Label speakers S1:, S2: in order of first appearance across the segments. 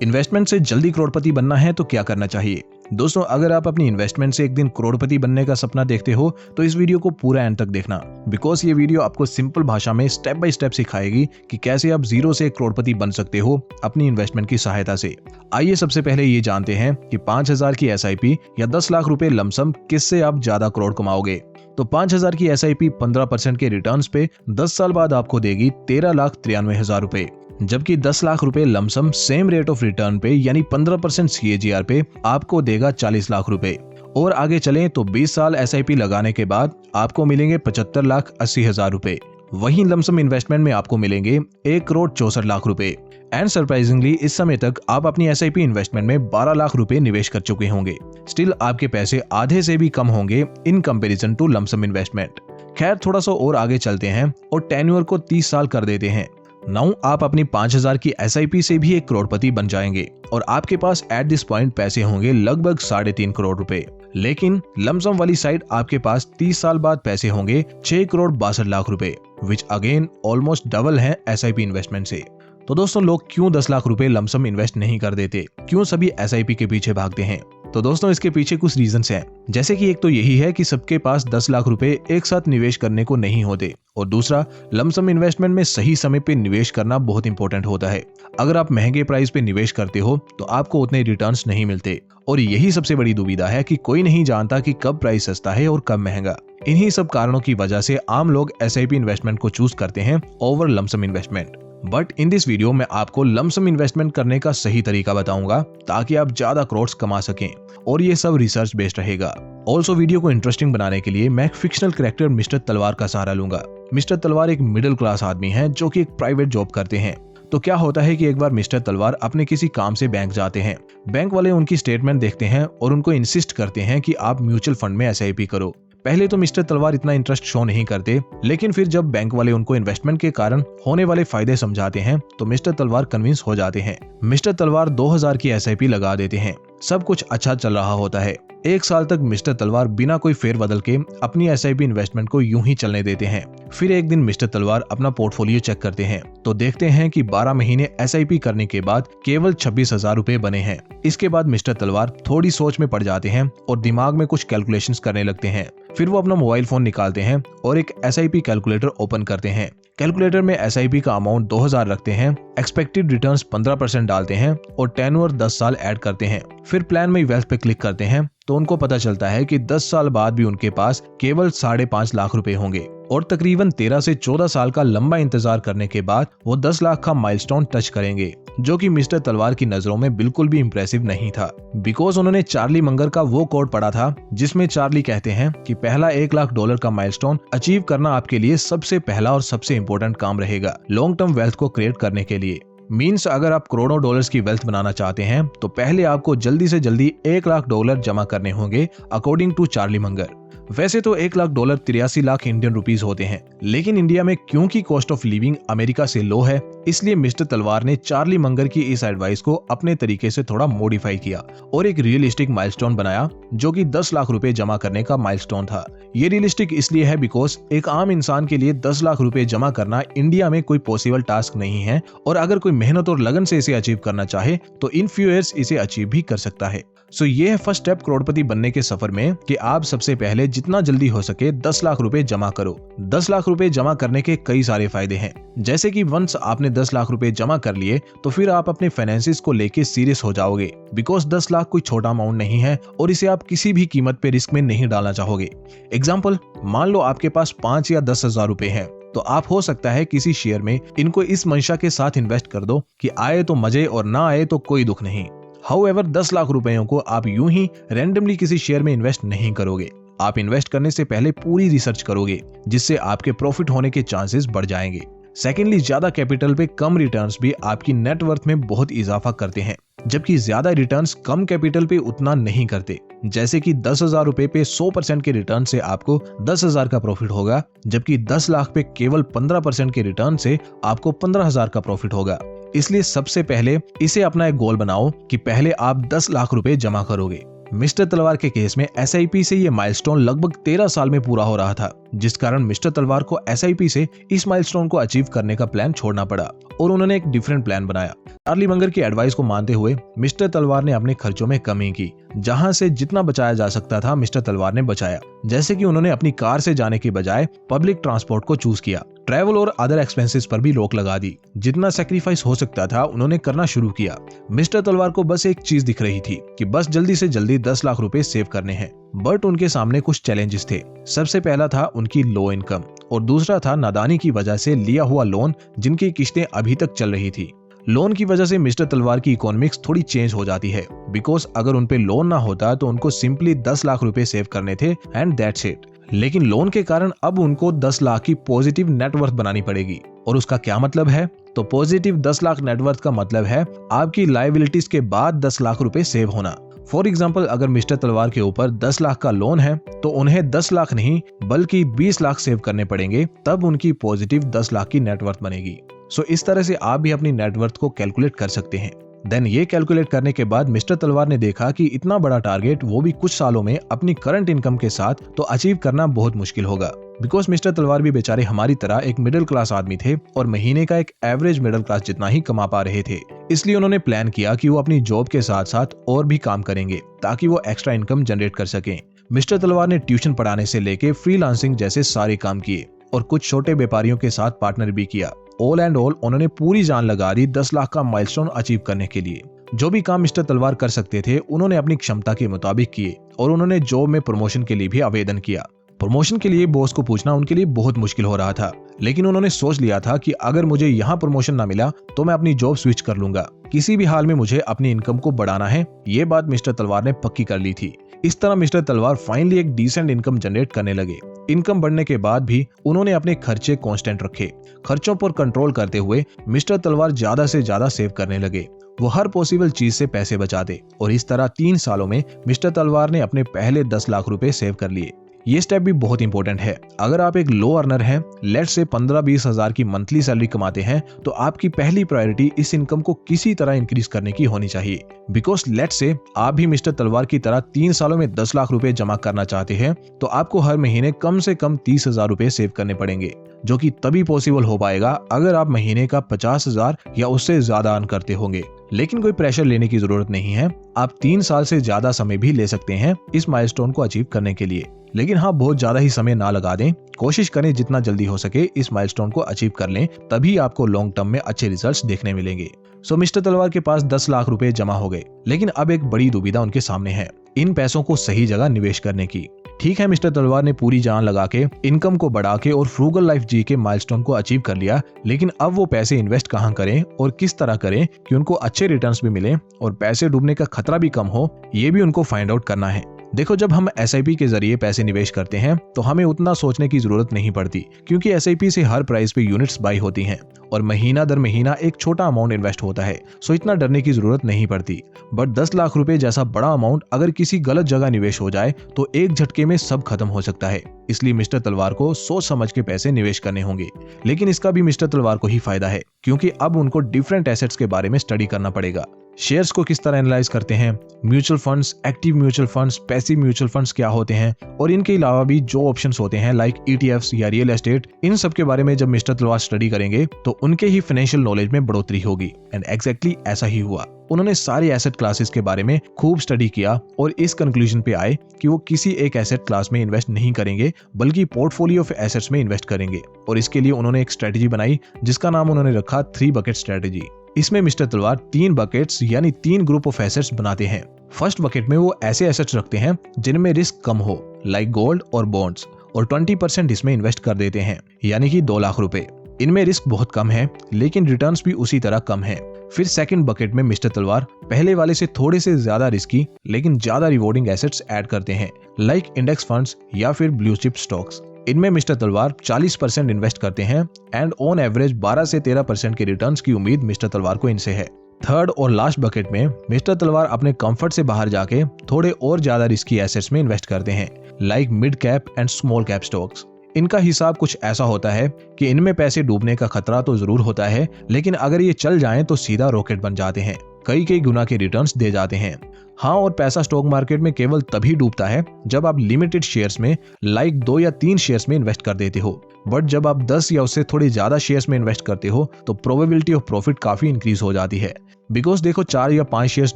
S1: Investment से जल्दी करोड़पति बनना है तो क्या करना चाहिए? दोस्तों, अगर आप अपनी इन्वेस्टमेंट से एक दिन करोड़पति बनने का सपना देखते हो तो इस वीडियो को पूरा एंड तक देखना, बिकॉज ये वीडियो आपको सिंपल भाषा में स्टेप बाय स्टेप सिखाएगी कि कैसे आप जीरो से करोड़पति बन सकते हो अपनी इन्वेस्टमेंट की सहायता से। आइए सबसे पहले ये जानते हैं कि 5,000 की SIP या 10 लाख रुपए लमसम किससे आप ज्यादा करोड़ कमाओगे। तो 5,000 की SIP 15% के रिटर्न्स पे 10 साल बाद आपको देगी 13,93,000 रुपए, जबकि 10 लाख रुपए lump sum same rate of return पे यानी 15% CAGR पे आपको देगा 40 लाख रुपए। और आगे चलें तो 20 साल SIP लगाने के बाद आपको मिलेंगे 75,80,000 रुपए। वहीं लमसम इन्वेस्टमेंट में आपको मिलेंगे 1,64,00,000 रुपए। एंड सरप्राइजिंगली इस समय तक आप अपनी SIP इन्वेस्टमेंट में 12 लाख रुपए निवेश कर चुके होंगे। स्टिल आपके पैसे आधे से भी कम होंगे in comparison to lump sum investment. खैर, थोड़ा सा और आगे चलते हैं और टेन्योर को 30 साल कर देते हैं। नाउ आप अपनी 5,000 की SIP से भी एक करोड़पति बन जाएंगे और आपके पास एट दिस पॉइंट पैसे होंगे लगभग 3.5 करोड़ रुपए। लेकिन लमसम वाली साइड आपके पास 30 साल बाद पैसे होंगे 6,62,00,000 रुपए, विच अगेन ऑलमोस्ट डबल है SIP इन्वेस्टमेंट से। तो दोस्तों, लोग क्यों 10 लाख रुपए लमसम इन्वेस्ट नहीं कर देते? क्यों सभी SIP के पीछे भागते हैं? तो दोस्तों, इसके पीछे कुछ रीजंस हैं। जैसे कि एक तो यही है कि सबके पास 10 लाख रुपए एक साथ निवेश करने को नहीं होते, और दूसरा लमसम इन्वेस्टमेंट में सही समय पे निवेश करना बहुत इंपॉर्टेंट होता है। अगर आप महंगे प्राइस पे निवेश करते हो तो आपको उतने रिटर्न्स नहीं मिलते, और यही सबसे बड़ी दुविधा है कि कोई नहीं जानता कि कब प्राइस सस्ता है और कब महंगा। इन्हीं सब कारणों की वजह से आम लोग SIP इन्वेस्टमेंट को चूज करते हैं over lump sum investment. But in this video में आपको लमसम इन्वेस्टमेंट करने का सही तरीका बताऊंगा ताकि आप ज्यादा करोड़ कमा सकें, और ये सब रिसर्च बेस्ड रहेगा। ऑल्सो वीडियो को इंटरेस्टिंग बनाने के लिए मैं एक फिक्शनल कैरेक्टर मिस्टर तलवार का सहारा लूंगा। मिस्टर तलवार एक मिडिल क्लास आदमी हैं जो कि एक प्राइवेट जॉब करते हैं। तो क्या होता है कि एक बार मिस्टर तलवार अपने किसी काम से बैंक जाते हैं। बैंक वाले उनकी स्टेटमेंट देखते हैं और उनको इंसिस्ट करते हैं कि आप म्यूचुअल फंड में SIP करो। पहले तो मिस्टर तलवार इतना इंटरेस्ट शो नहीं करते, लेकिन फिर जब बैंक वाले उनको इन्वेस्टमेंट के कारण होने वाले फायदे समझाते हैं तो मिस्टर तलवार कन्विंस हो जाते हैं। मिस्टर तलवार 2,000 की SIP लगा देते हैं। सब कुछ अच्छा चल रहा होता है। 1 साल तक मिस्टर तलवार बिना कोई फेरबदल के अपनी SIP इन्वेस्टमेंट को यूं ही चलने देते हैं। फिर एक दिन मिस्टर तलवार अपना पोर्टफोलियो चेक करते हैं तो देखते हैं कि 12 महीने SIP करने के बाद केवल 26,000 रुपए बने हैं। इसके बाद मिस्टर तलवार थोड़ी सोच में पड़ जाते हैं और दिमाग में कुछ कैलकुलेशंस करने लगते हैं। फिर वो अपना मोबाइल फोन निकालते हैं और एक SIP कैलकुलेटर ओपन करते हैं। कैलकुलेटर में SIP का अमाउंट 2,000 रखते हैं, एक्सपेक्टेड रिटर्न्स 15% डालते हैं और टेन्योर 10 साल ऐड करते हैं। फिर प्लान में वेल्थ पे क्लिक करते हैं तो उनको पता चलता है कि 10 साल बाद भी उनके पास केवल 5.5 लाख रुपए होंगे, और तकरीबन 13 से 14 साल का लंबा इंतजार करने के बाद वो 10 लाख का माइलस्टोन टच करेंगे, जो कि मिस्टर तलवार की नजरों में बिल्कुल भी इंप्रेसिव नहीं था, बिकॉज उन्होंने चार्ली मंगर का वो कोट पढ़ा था जिसमें चार्ली कहते हैं कि पहला $1 लाख का माइलस्टोन अचीव करना आपके लिए सबसे पहला और सबसे इंपॉर्टेंट काम रहेगा लॉन्ग टर्म वेल्थ को क्रिएट करने के लिए। मीन्स अगर आप करोड़ों डॉलर्स की वेल्थ बनाना चाहते हैं तो पहले आपको जल्दी से जल्दी $1 लाख जमा करने होंगे अकॉर्डिंग टू चार्ली मंगर। वैसे तो $1 लाख 83 लाख इंडियन रुपीस होते हैं, लेकिन इंडिया में क्योंकि कॉस्ट ऑफ लिविंग अमेरिका से लो है, इसलिए मिस्टर तलवार ने चार्ली मंगर की इस एडवाइस को अपने तरीके से थोड़ा मॉडिफाई किया और एक रियलिस्टिक माइलस्टोन बनाया जो कि 10 लाख रुपए जमा करने का माइलस्टोन था। ये रियलिस्टिक इसलिए है बिकॉज एक आम इंसान के लिए 10 लाख रुपए जमा करना इंडिया में कोई पॉसिबल टास्क नहीं है, और अगर कोई मेहनत और लगन से इसे अचीव करना चाहे तो इन फ्यू ईयर्स इसे अचीव भी कर सकता है। सो ये है फर्स्ट स्टेप करोड़पति बनने के सफर में कि आप सबसे पहले जितना जल्दी हो सके 10 लाख रुपए जमा करो। 10 लाख रुपए जमा करने के कई सारे फायदे हैं, जैसे कि वंस आपने 10 लाख रुपए जमा कर लिए तो फिर आप अपने फाइनेंसिस को लेके सीरियस हो जाओगे, बिकॉज 10 लाख कोई छोटा अमाउंट नहीं है और इसे आप किसी भी कीमत पे रिस्क में नहीं डालना चाहोगे। एग्जाम्पल, मान लो आपके पास 5 या 10,000 रुपए है, तो आप हो सकता है किसी शेयर में इनको इस मंशा के साथ इन्वेस्ट कर दो कि आए तो मजे और ना आए तो कोई दुख नहीं। हाउएवर 10 लाख रुपयों को आप यूं ही रैंडमली किसी शेयर में इन्वेस्ट नहीं करोगे। आप इन्वेस्ट करने से पहले पूरी रिसर्च करोगे, जिससे आपके प्रॉफिट होने के चांसेस बढ़ जाएंगे। सेकेंडली, ज्यादा कैपिटल पे कम रिटर्न्स भी आपकी नेटवर्थ में बहुत इजाफा करते हैं, जबकि ज्यादा रिटर्न्स कम कैपिटल पे उतना नहीं करते। जैसे कि 10,000 रुपए पे 100% के रिटर्न से आपको 10,000 का प्रॉफिट होगा, जबकि 10 लाख पे केवल 15% के रिटर्न से आपको 15,000 का प्रॉफिट होगा। इसलिए सबसे पहले इसे अपना एक गोल बनाओ कि पहले आप 10 लाख रुपए जमा करोगे। मिस्टर तलवार के केस में SIP से ये माइलस्टोन लगभग 13 साल में पूरा हो रहा था, जिस कारण मिस्टर तलवार को SIP से इस माइलस्टोन को अचीव करने का प्लान छोड़ना पड़ा और उन्होंने एक डिफरेंट प्लान बनाया। चार्ली मंगर की एडवाइस को मानते हुए मिस्टर तलवार ने अपने खर्चों में कमी की। जहां से जितना बचाया जा सकता था मिस्टर तलवार ने बचाया, जैसे कि उन्होंने अपनी कार से जाने की बजाय पब्लिक ट्रांसपोर्ट को चूज किया। ट्रैवल और अदर एक्सपेंसेस पर भी रोक लगा दी। जितना सैक्रिफाइस हो सकता था उन्होंने करना शुरू किया। मिस्टर तलवार को बस एक चीज दिख रही थी कि बस जल्दी से जल्दी 10 लाख रुपए सेव करने हैं, बट उनके सामने कुछ चैलेंजेस थे। सबसे पहला था उनकी लो इनकम और दूसरा था नादानी की वजह से लिया हुआ लोन, जिनकी किस्तें अभी तक चल रही थी। लोन की वजह से मिस्टर तलवार की इकोनॉमिक्स थोड़ी चेंज हो जाती है, बिकॉज अगर उन पे लोन ना होता तो उनको सिंपली 10 लाख रुपए सेव करने थे एंड दैट्स इट। लेकिन लोन के कारण अब उनको 10 लाख की पॉजिटिव नेटवर्थ बनानी पड़ेगी। और उसका क्या मतलब है? तो पॉजिटिव 10 लाख नेटवर्थ का मतलब है आपकी लायबिलिटीज के बाद 10 लाख रुपए सेव होना। फॉर एग्जाम्पल, अगर मिस्टर तलवार के ऊपर 10 लाख का लोन है तो उन्हें 10 लाख नहीं बल्कि 20 लाख सेव करने पड़ेंगे, तब उनकी पॉजिटिव 10 लाख की नेटवर्थ बनेगी। सो इस तरह से आप भी अपनी नेटवर्थ को कैलकुलेट कर सकते हैं। देन ये कैलकुलेट करने के बाद मिस्टर तलवार ने देखा कि इतना बड़ा टारगेट, वो भी कुछ सालों में अपनी करंट इनकम के साथ, तो अचीव करना बहुत मुश्किल होगा। बिकॉज मिस्टर तलवार भी बेचारे हमारी तरह एक मिडिल क्लास आदमी थे और महीने का एक एवरेज मिडिल क्लास जितना ही कमा पा रहे थे। इसलिए उन्होंने प्लान किया कि वो अपनी जॉब के साथ साथ और भी काम करेंगे ताकि वो एक्स्ट्रा इनकम जनरेट कर सकें। मिस्टर तलवार ने ट्यूशन पढ़ाने से लेके फ्रीलांसिंग जैसे सारे काम किए और कुछ छोटे व्यापारियों के साथ पार्टनर भी किया। ऑल एंड ऑल उन्होंने पूरी जान लगा दी 10 लाख का माइलस्टोन अचीव करने के लिए। जो भी काम मिस्टर तलवार कर सकते थे उन्होंने अपनी क्षमता के मुताबिक किए और उन्होंने जॉब में प्रमोशन के लिए भी आवेदन किया। प्रमोशन के लिए बॉस को पूछना उनके लिए बहुत मुश्किल हो रहा था, लेकिन उन्होंने सोच लिया था कि अगर मुझे यहाँ प्रमोशन ना मिला तो मैं अपनी जॉब स्विच कर लूंगा। किसी भी हाल में मुझे अपनी इनकम को बढ़ाना है, ये बात मिस्टर तलवार ने पक्की कर ली थी। इस तरह मिस्टर तलवार फाइनली एक डिसेंट इनकम जनरेट करने लगे। इनकम बढ़ने के बाद भी उन्होंने अपने खर्चे कांस्टेंट रखे। खर्चों पर कंट्रोल करते हुए मिस्टर तलवार ज्यादा से ज्यादा सेव करने लगे। वो हर पॉसिबल चीज से पैसे बचाते और इस तरह 3 सालों में मिस्टर तलवार ने अपने पहले 10 लाख रुपए सेव कर लिए। ये स्टेप भी बहुत इंपॉर्टेंट है। अगर आप एक लो अर्नर हैं, लेट्स से 15-20 हजार की मंथली सैलरी कमाते हैं, तो आपकी पहली प्रायोरिटी इस इनकम को किसी तरह इंक्रीज करने की होनी चाहिए। बिकॉज लेट्स से आप भी मिस्टर तलवार की तरह 3 सालों में 10 लाख रुपए जमा करना चाहते हैं, तो आपको हर महीने कम से कम 30 हजार रुपए सेव करने पड़ेंगे, जो कि तभी पॉसिबल हो पाएगा अगर आप महीने का 50 हजार या उससे ज्यादा अर्न करते होंगे। लेकिन कोई प्रेशर लेने की जरूरत नहीं है। आप 3 साल से ज्यादा समय भी ले सकते हैं इस माइलस्टोन को अचीव करने के लिए। लेकिन हाँ, बहुत ज्यादा ही समय ना लगा दें। कोशिश करें जितना जल्दी हो सके इस माइलस्टोन को अचीव कर लें, तभी आपको लॉन्ग टर्म में अच्छे रिजल्ट्स देखने मिलेंगे। सो मिस्टर तलवार के पास 10 लाख रुपए जमा हो गए, लेकिन अब एक बड़ी दुविधा उनके सामने है, इन पैसों को सही जगह निवेश करने की। ठीक है, मिस्टर तलवार ने पूरी जान लगा के इनकम को बढ़ा के और फ्रूगल लाइफ जी के माइलस्टोन को अचीव कर लिया, लेकिन अब वो पैसे इन्वेस्ट कहाँ करें और किस तरह करें कि उनको अच्छे रिटर्न्स भी मिले और पैसे डूबने का खतरा भी कम हो, ये भी उनको फाइंड आउट करना है। देखो, जब हम SIP के जरिए पैसे निवेश करते हैं तो हमें उतना सोचने की जरूरत नहीं पड़ती, क्योंकि SIP से हर प्राइस पे यूनिट्स बाई होती हैं और महीना दर महीना एक छोटा अमाउंट इन्वेस्ट होता है। सो इतना डरने की जरूरत नहीं पड़ती। बट 10 लाख रुपए जैसा बड़ा अमाउंट अगर किसी गलत जगह निवेश हो जाए तो एक झटके में सब खत्म हो सकता है। इसलिए मिस्टर तलवार को सोच समझ के पैसे निवेश करने होंगे। लेकिन इसका भी मिस्टर तलवार को ही फायदा है, क्योंकि अब उनको डिफरेंट एसेट्स के बारे में स्टडी करना पड़ेगा। शेयर्स को किस तरह एनालाइज करते हैं, mutual funds, active mutual funds, passive mutual funds क्या होते हैं, और इनके अलावा भी जो ऑप्शंस होते हैं लाइक ETFs या रियल एस्टेट, इन सब के बारे में जब मिस्टर तलवार स्टडी करेंगे तो उनके ही फाइनेंशियल नॉलेज में बढ़ोतरी होगी। एंड एग्जैक्टली ऐसा ही हुआ। उन्होंने सारे एसेट क्लासेस के बारे में खूब स्टडी किया और इस कंक्लूजन पे आए कि वो किसी एक एसेट क्लास में इन्वेस्ट नहीं करेंगे, बल्कि पोर्टफोलियो ऑफ एसेट्स में इन्वेस्ट करेंगे। और इसके लिए उन्होंने एक स्ट्रेटेजी बनाई जिसका नाम उन्होंने रखा 3 बकेट स्ट्रेटेजी। इसमें मिस्टर तलवार 3 बकेट्स यानी 3 ग्रुप ऑफ एसेट्स बनाते हैं। फर्स्ट बकेट में वो ऐसे एसेट्स रखते हैं जिनमें रिस्क कम हो, लाइक गोल्ड और बॉन्ड्स, और 20% इसमें इन्वेस्ट कर देते हैं, यानी कि 2 लाख रुपए। इनमें रिस्क बहुत कम है, लेकिन रिटर्न्स भी उसी तरह कम है। फिर सेकंड बकेट में मिस्टर तलवार पहले वाले से थोड़े से ज्यादा रिस्की लेकिन ज्यादा रिवॉर्डिंग एसेट्स ऐड करते हैं, लाइक इंडेक्स फंड्स या फिर ब्लू चिप स्टॉक्स। इनमें मिस्टर तलवार 40% इन्वेस्ट करते हैं एंड ऑन एवरेज 12 से 13% के रिटर्न्स की उम्मीद मिस्टर तलवार को इनसे है। थर्ड और लास्ट बकेट में मिस्टर तलवार अपने कंफर्ट से बाहर जाके थोड़े और ज्यादा रिस्की एसेट्स में इन्वेस्ट करते हैं, like mid cap and small cap stocks. इनका हिसाब कुछ ऐसा होता है कि इनमें पैसे डूबने का खतरा तो जरूर होता है, लेकिन अगर ये चल जाएं तो सीधा रॉकेट बन जाते हैं। कई गुना के रिटर्न्स दे जाते हैं। हाँ, और पैसा स्टॉक मार्केट में केवल तभी डूबता है जब आप लिमिटेड शेयर्स में लाइक 2 या 3 शेयर्स में इन्वेस्ट कर देते हो। बट जब आप 10 या उससे थोड़ी ज्यादा शेयर्स में इन्वेस्ट करते हो तो प्रोबेबिलिटी ऑफ प्रॉफिट काफी इंक्रीज हो जाती है। बिकॉज देखो 4 या 5 शेयर्स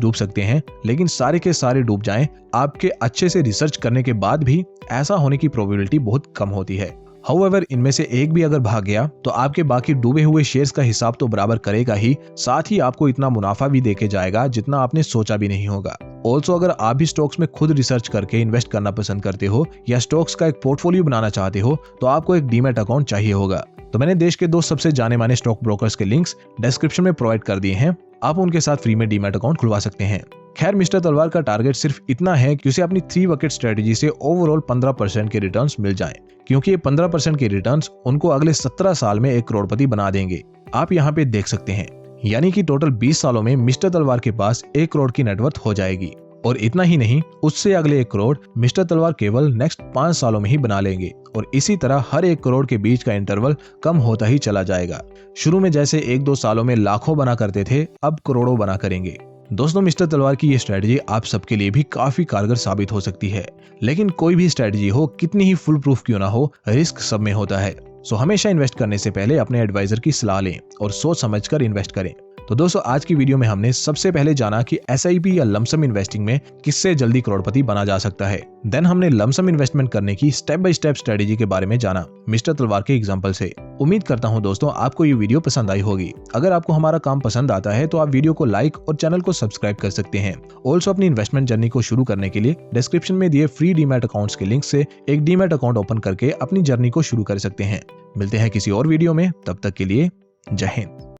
S1: डूब सकते हैं, लेकिन सारे के सारे डूब जाएं आपके अच्छे से रिसर्च करने के बाद भी ऐसा होने की प्रोबेबिलिटी बहुत कम होती है। हाउएवर, इनमें से एक भी अगर भाग गया तो आपके बाकी डूबे हुए शेयर्स का हिसाब तो बराबर करेगा ही, साथ ही आपको इतना मुनाफा भी देके जाएगा जितना आपने सोचा भी नहीं होगा। ऑल्सो अगर आप भी स्टॉक्स में खुद रिसर्च करके इन्वेस्ट करना पसंद करते हो या स्टॉक्स का एक पोर्टफोलियो बनाना चाहते हो तो आपको एक डीमैट अकाउंट चाहिए होगा। तो मैंने देश के 2 सबसे जाने माने स्टॉक ब्रोकर्स के लिंक्स डिस्क्रिप्शन में प्रोवाइड कर दिए हैं, आप उनके साथ फ्री में डीमैट अकाउंट खुलवा सकते हैं। खैर, मिस्टर तलवार का टारगेट सिर्फ इतना है कि उसे अपनी 3 बकेट स्ट्रेटेजी से ओवरऑल 15% के रिटर्न्स मिल जाएं, क्योंकि ये 15% के रिटर्न्स उनको अगले 17 साल में 1 करोड़पति बना देंगे। आप यहाँ पे देख सकते हैं, यानी कि टोटल 20 सालों में मिस्टर तलवार के पास 1 करोड़ की नेटवर्थ हो जाएगी। और इतना ही नहीं, उससे अगले 1 करोड़ मिस्टर तलवार केवल नेक्स्ट 5 सालों में ही बना लेंगे। और इसी तरह हर 1 करोड़ के बीच का इंटरवल कम होता ही चला जाएगा। शुरू में जैसे 1-2 सालों में लाखों बना करते थे, अब करोड़ों बना करेंगे। दोस्तों, मिस्टर तलवार की ये स्ट्रेटजी आप सबके लिए भी काफी कारगर साबित हो सकती है, लेकिन कोई भी स्ट्रेटजी हो, कितनी ही फुल प्रूफ क्यों ना हो, रिस्क सब में होता है। सो हमेशा इन्वेस्ट करने से पहले अपने एडवाइजर की सलाह लें और सोच समझकर इन्वेस्ट करें। तो दोस्तों, आज की वीडियो में हमने सबसे पहले जाना कि एसआईपी या लमसम इन्वेस्टिंग में किससे जल्दी करोड़पति बना जा सकता है। देन हमने लमसम इन्वेस्टमेंट करने की स्टेप बाय स्टेप स्ट्रेटेजी के बारे में जाना मिस्टर तलवार के एग्जांपल से। उम्मीद करता हूं दोस्तों आपको ये वीडियो पसंद आई होगी। अगर आपको हमारा काम पसंद आता है तो आप वीडियो को लाइक और चैनल को सब्सक्राइब कर सकते हैं। ऑल्सो अपनी इन्वेस्टमेंट जर्नी को शुरू करने के लिए डिस्क्रिप्शन में दिए फ्री डीमैट अकाउंट्स के लिंक से एक डीमैट अकाउंट ओपन करके अपनी जर्नी को शुरू कर सकते हैं। मिलते हैं किसी और वीडियो में, तब तक के लिए जय हिंद।